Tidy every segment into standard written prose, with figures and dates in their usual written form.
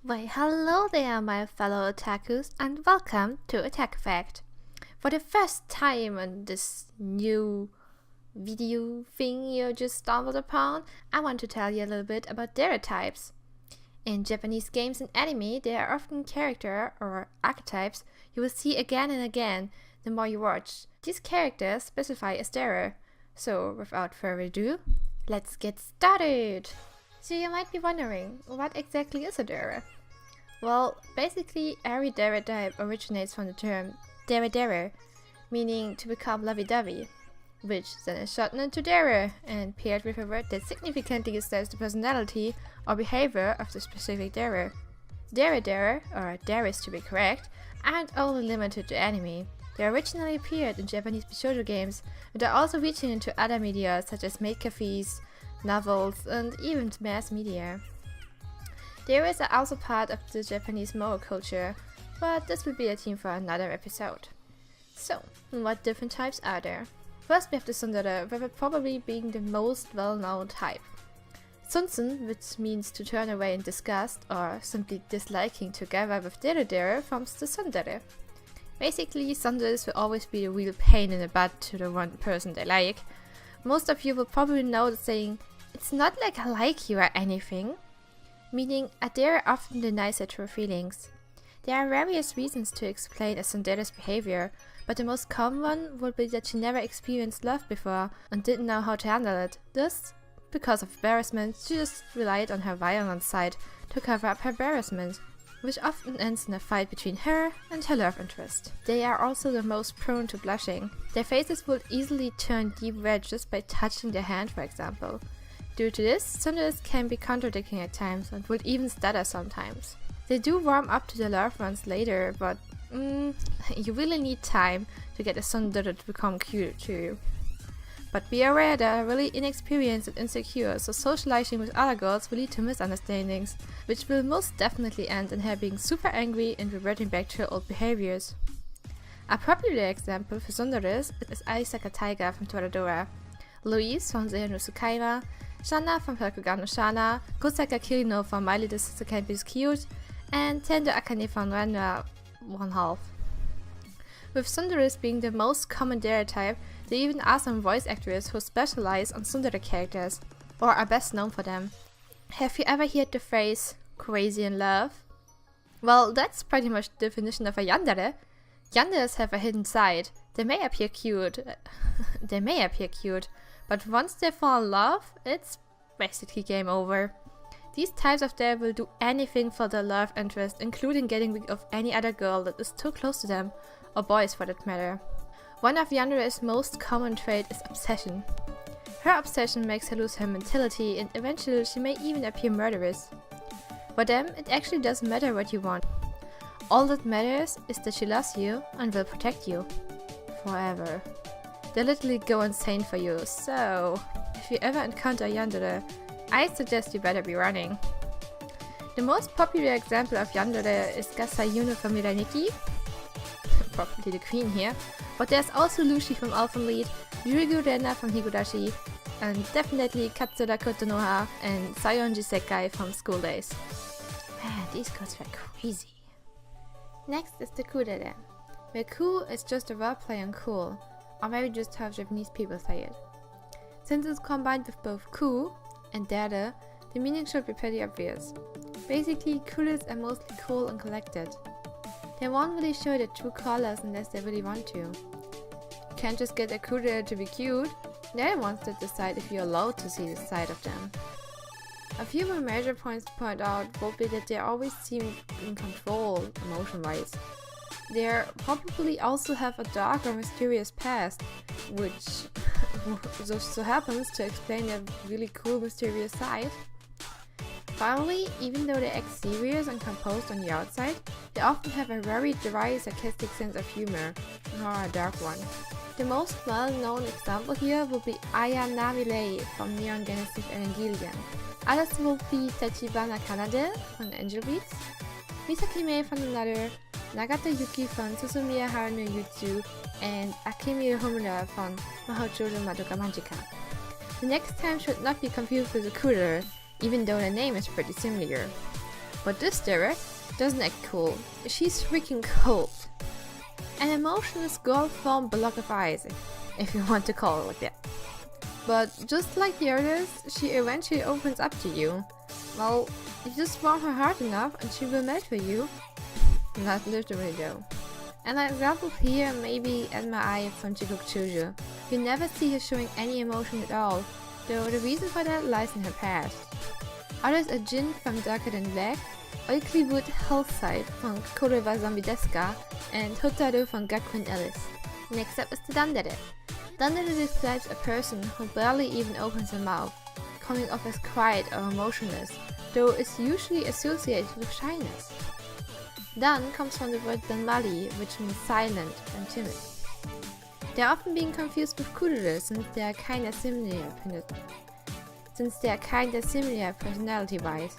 Why, hello there, my fellow otakus, and welcome to Attack Fact. For the first time on this new video thing you just stumbled upon, I want to tell you a little bit about stereotypes. In Japanese games and anime, there are often character or archetypes you will see again and again the more you watch. These characters specify a stereo. So, without further ado, let's get started! So you might be wondering, what exactly is a dere? Well, basically every dere type originates from the term dere, meaning to become lovey-dovey, which then is shortened to dere and paired with a word that significantly describes the personality or behavior of the specific dere. Dere, or deres to be correct, aren't only limited to anime. They originally appeared in Japanese shoujo games, but are also reaching into other media such as maid cafes, novels, and even mass media. Deres are also part of the Japanese moral culture, but this will be a theme for another episode. So, what different types are there? First we have the tsundere, with probably being the most well-known type. Tsunsun, which means to turn away in disgust or simply disliking together with dere forms the tsundere. Basically, tsunderes will always be a real pain in the butt to the one person they like. Most of you will probably know the saying, "It's not like I like you or anything," meaning a dere often denies their true feelings. There are various reasons to explain a tsundere's behavior, but the most common one would be that she never experienced love before and didn't know how to handle it. Thus, because of embarrassment, she just relied on her violent side to cover up her embarrassment, which often ends in a fight between her and her love interest. They are also the most prone to blushing. Their faces will easily turn deep red just by touching their hand, for example. Due to this, tsunderes can be contradicting at times and would even stutter sometimes. They do warm up to their loved ones later, but you really need time to get a tsundere to become cute to you. But be aware they are really inexperienced and insecure, so socializing with other girls will lead to misunderstandings, which will most definitely end in her being super angry and reverting back to her old behaviors. A popular example for tsunderes is Aisaka Taiga from Toradora, Louise from Seiyuu no Tsukaima, Shanna from Bakugan no Shana, Kosaka Kirino from My Little Sister Can't Be Cute, and Tendo Akane from Ranma 1/2. With tsunderes being the most common dere type, there even are some voice actors who specialize on tsundere characters, or are best known for them. Have you ever heard the phrase, "crazy in love"? Well, that's pretty much the definition of a yandere. Yanderes have a hidden side. They may appear cute, but once they fall in love, it's basically game over. These types of dere will do anything for their love interest, including getting rid of any other girl that is too close to them, or boys for that matter. One of yandere's most common trait is obsession. Her obsession makes her lose her mentality, and eventually she may even appear murderous. For them, it actually doesn't matter what you want. All that matters is that she loves you and will protect you. Forever. They literally go insane for you, so if you ever encounter a yandere, I suggest you better be running. The most popular example of yandere is Gasayuno from Miraniki, probably the queen here, but there's also Lucy from Elfenlied, Yurigu Rena from Higurashi, and definitely Katsura Kotonoha and Sayonji Sekai from School Days. Man, these girls were crazy. Next is the kudere, where ku is just a wordplay on cool, or maybe just how Japanese people say it. Since it's combined with both ku and dere, the meaning should be pretty obvious. Basically, kudes are mostly cool and collected. They won't really show their true colors unless they really want to. You can't just get a kudere to be cute, they're the ones that decide if you're allowed to see this side of them. A few more major points to point out would be that they always seem in control, emotion-wise. They probably also have a dark or mysterious past, which just so happens to explain their really cool, mysterious side. Finally, even though they act serious and composed on the outside, they often have a very dry, sarcastic sense of humor, or a dark one. The most well-known example here will be Aya Namilei from Neon Genesis Evangelion. Others will be Tachibana Kanade von Angel Beats, Misaki Mei from Another, Nagata Yuki von Susumiya Haru no Yutsu, and Akemi Homura from Mahoujoujou Madoka Magica. The next time should not be confused with a kudere, even though the name is pretty similar. But this Dere doesn't act cool. She's freaking cold. An emotionless girl formed block of ice, if you want to call it like that. But just like the others, she eventually opens up to you. Well, you just warm her heart enough and she will melt for you. Not literally though. An example here may be Edma Ai from Jigok Chuju. You never see her showing any emotion at all, though the reason for that lies in her past. Others are Jin from Darker Than Black, Oikliwood Hellside from Korewa Zombie Deska, and Hotaru from Gakuen Alice. Next up is the Dandere. Dandere describes a person who barely even opens her mouth, coming off as quiet or emotionless, though is usually associated with shyness. Dan comes from the word Danmari, which means silent and timid. They're often being confused with Kudere since they are kinda similar personality-wise.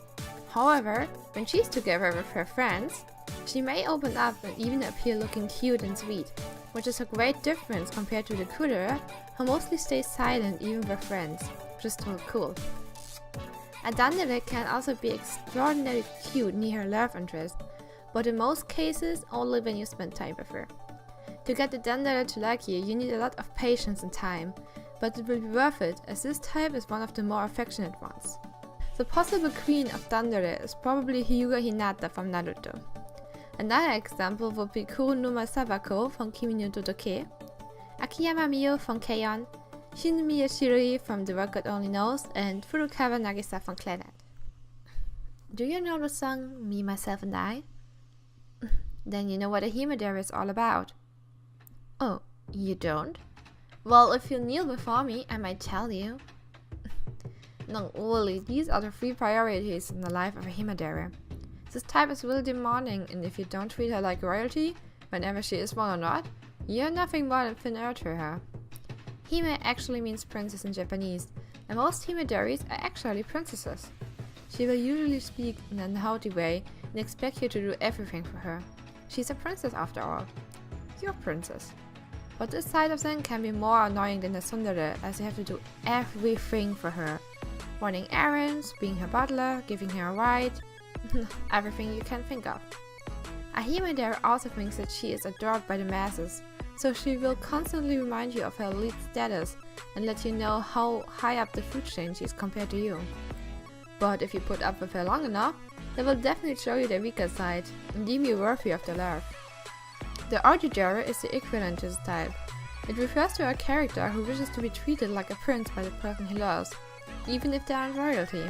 However, when she's together with her friends, she may open up and even appear looking cute and sweet, which is a great difference compared to the Kudere, who mostly stays silent even with friends, just to look cool. A Dandere can also be extraordinarily cute near her love interest, but in most cases only when you spend time with her. To get the Dandere to like you need a lot of patience and time, but it will be worth it as this type is one of the more affectionate ones. The possible queen of Dandere is probably Hyuga Hinata from Naruto. Another example would be Kurunuma Sabako from Kimi no Todoke, Akiyama Mio from Keion, Shinnomiya Shiroi from The World God Only Knows, and Furukawa Nagisa from Clannad. Do you know the song Me, Myself and I? Then you know what a Himedare is all about. Oh, you don't? Well, if you kneel before me, I might tell you. No, really, these are the 3 priorities in the life of a Himedare. This type is really demanding, and if you don't treat her like royalty, whenever she is one or not, you're nothing more than thin air to her. Hime actually means princess in Japanese, and most Himedares are actually princesses. She will usually speak in a haughty way and expect you to do everything for her. She's a princess after all. You're a princess. But this side of them can be more annoying than a tsundere, as you have to do everything for her. Running errands, being her butler, giving her a ride, everything you can think of. A Himedare also thinks that she is adored by the masses, so she will constantly remind you of her elite status and let you know how high up the food chain she is compared to you. But if you put up with her long enough, they will definitely show you their weaker side and deem you worthy of their love. The Orjidare is the equivalent to this type. It refers to a character who wishes to be treated like a prince by the person he loves, even if they aren't royalty.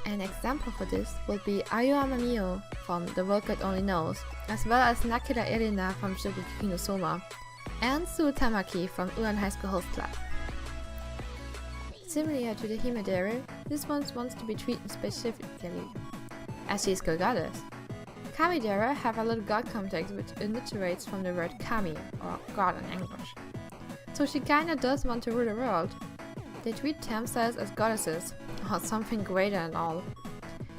An example for this would be Aoyama Mio from The World God Only Knows, as well as Nakira Erina from Shokugeki no Soma, and Sue Tamaki from Uran High School Host Club. Similar to the Himedare, this one wants to be treated specifically, as she is good goddess. Kamidare have a little god complex which alliterates from the word kami, or god in English. So she kinda does want to rule the world. They treat themselves as goddesses, or something greater and all.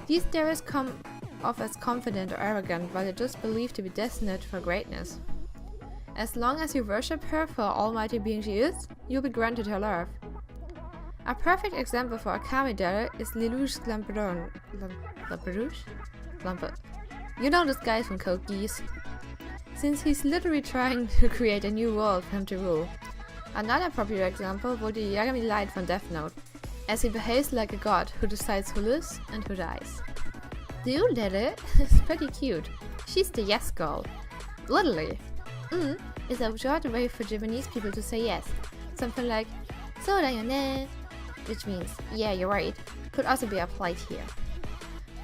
These dares come off as confident or arrogant, while they just believe to be destined for greatness. As long as you worship her for the almighty being she is, you'll be granted her love. A perfect example for a Kamidare is Lelouch Lamperon. You know this guy from Code Geass. Since he's literally trying to create a new world for him to rule. Another popular example would be Yagami Light from Death Note, as he behaves like a god who decides who lives and who dies. The Yudere is pretty cute. She's the yes girl. Literally. Is a short way for Japanese people to say yes. Something like, "So da yo ne," which means, yeah, you're right, could also be applied here.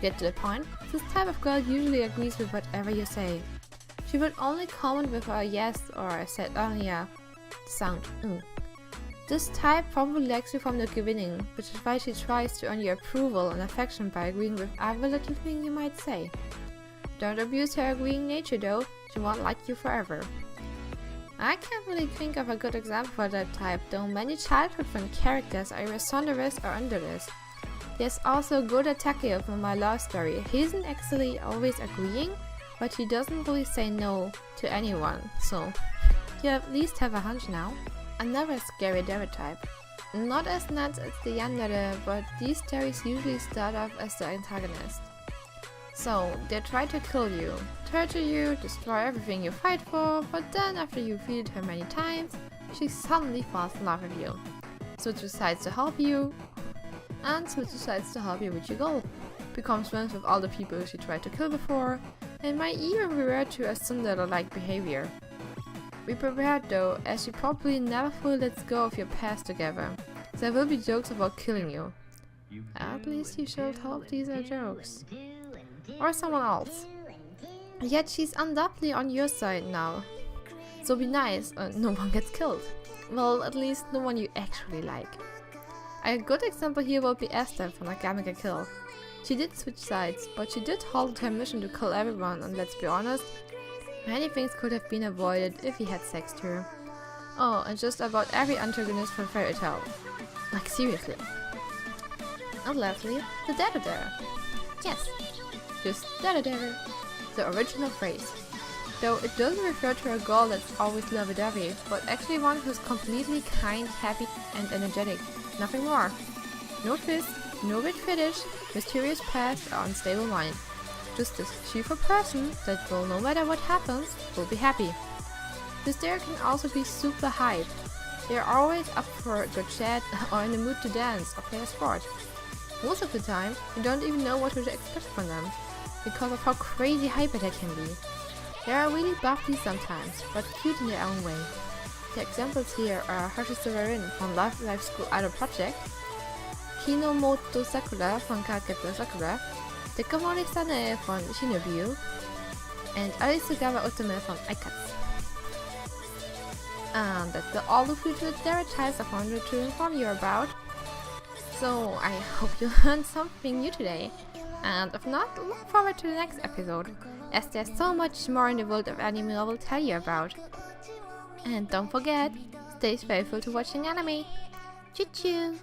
Get to the point, this type of girl usually agrees with whatever you say. She would only comment with a yes or, as said earlier, sound This type probably likes you from the beginning, which is why she tries to earn your approval and affection by agreeing with every little thing you might say. Don't abuse her agreeing nature though, she won't like you forever. I can't really think of a good example for that type, though many childhood friend characters are either Sonderist or Underist. There's also Goda Takeo from My Love Story. He isn't actually always agreeing, but he doesn't really say no to anyone, so you at least have a hunch now. Another scary dare type. Not as nuts as the Yandere, but these dares usually start off as the antagonist. So they try to kill you, torture you, destroy everything you fight for, but then after you defeated her many times, she suddenly falls in love with you. So decides to help you, and so decides to help you with your goal. Becomes friends with all the people she tried to kill before, and might even revert to a Cinderella-like behavior. Be prepared though, as she probably never fully lets go of your past together. There will be jokes about killing you. At least you should hope these are jokes. Or someone else. Yet she's undoubtedly on your side now. So be nice and no one gets killed. Well, at least no one you actually like. A good example here would be Esther from Nagamega Kill. She did switch sides, but she did hold her mission to kill everyone, and let's be honest, many things could have been avoided if he had sexed her. Oh, and just about every antagonist from Fairy Tail. Like seriously. And lastly, the Dare. Yes, just Dare, the original phrase. Though it doesn't refer to a girl that's always lovey-dovey, but actually one who's completely kind, happy and energetic. Nothing more. No twist, no rich fetish, mysterious past or unstable mind. Just this cheerful person that will, no matter what happens, will be happy. This Dare can also be super hype. They're always up for a good chat or in the mood to dance or play a sport. Most of the time, you don't even know what to expect from them, because of how crazy hyper they can be. They are really bubbly sometimes, but cute in their own way. The examples here are Haruhi from Love Life School Idol Project, Kinomoto Sakura von Kaketa Sakura, Dekamori Sanae von Shinobu, and Arisugawa Otome from Aikatsu. And that's all the future stereotypes I wanted to inform you about. So I hope you learned something new today. And if not, look forward to the next episode, as there's so much more in the world of anime I will tell you about. And don't forget, stay faithful to watching anime. Choo choo!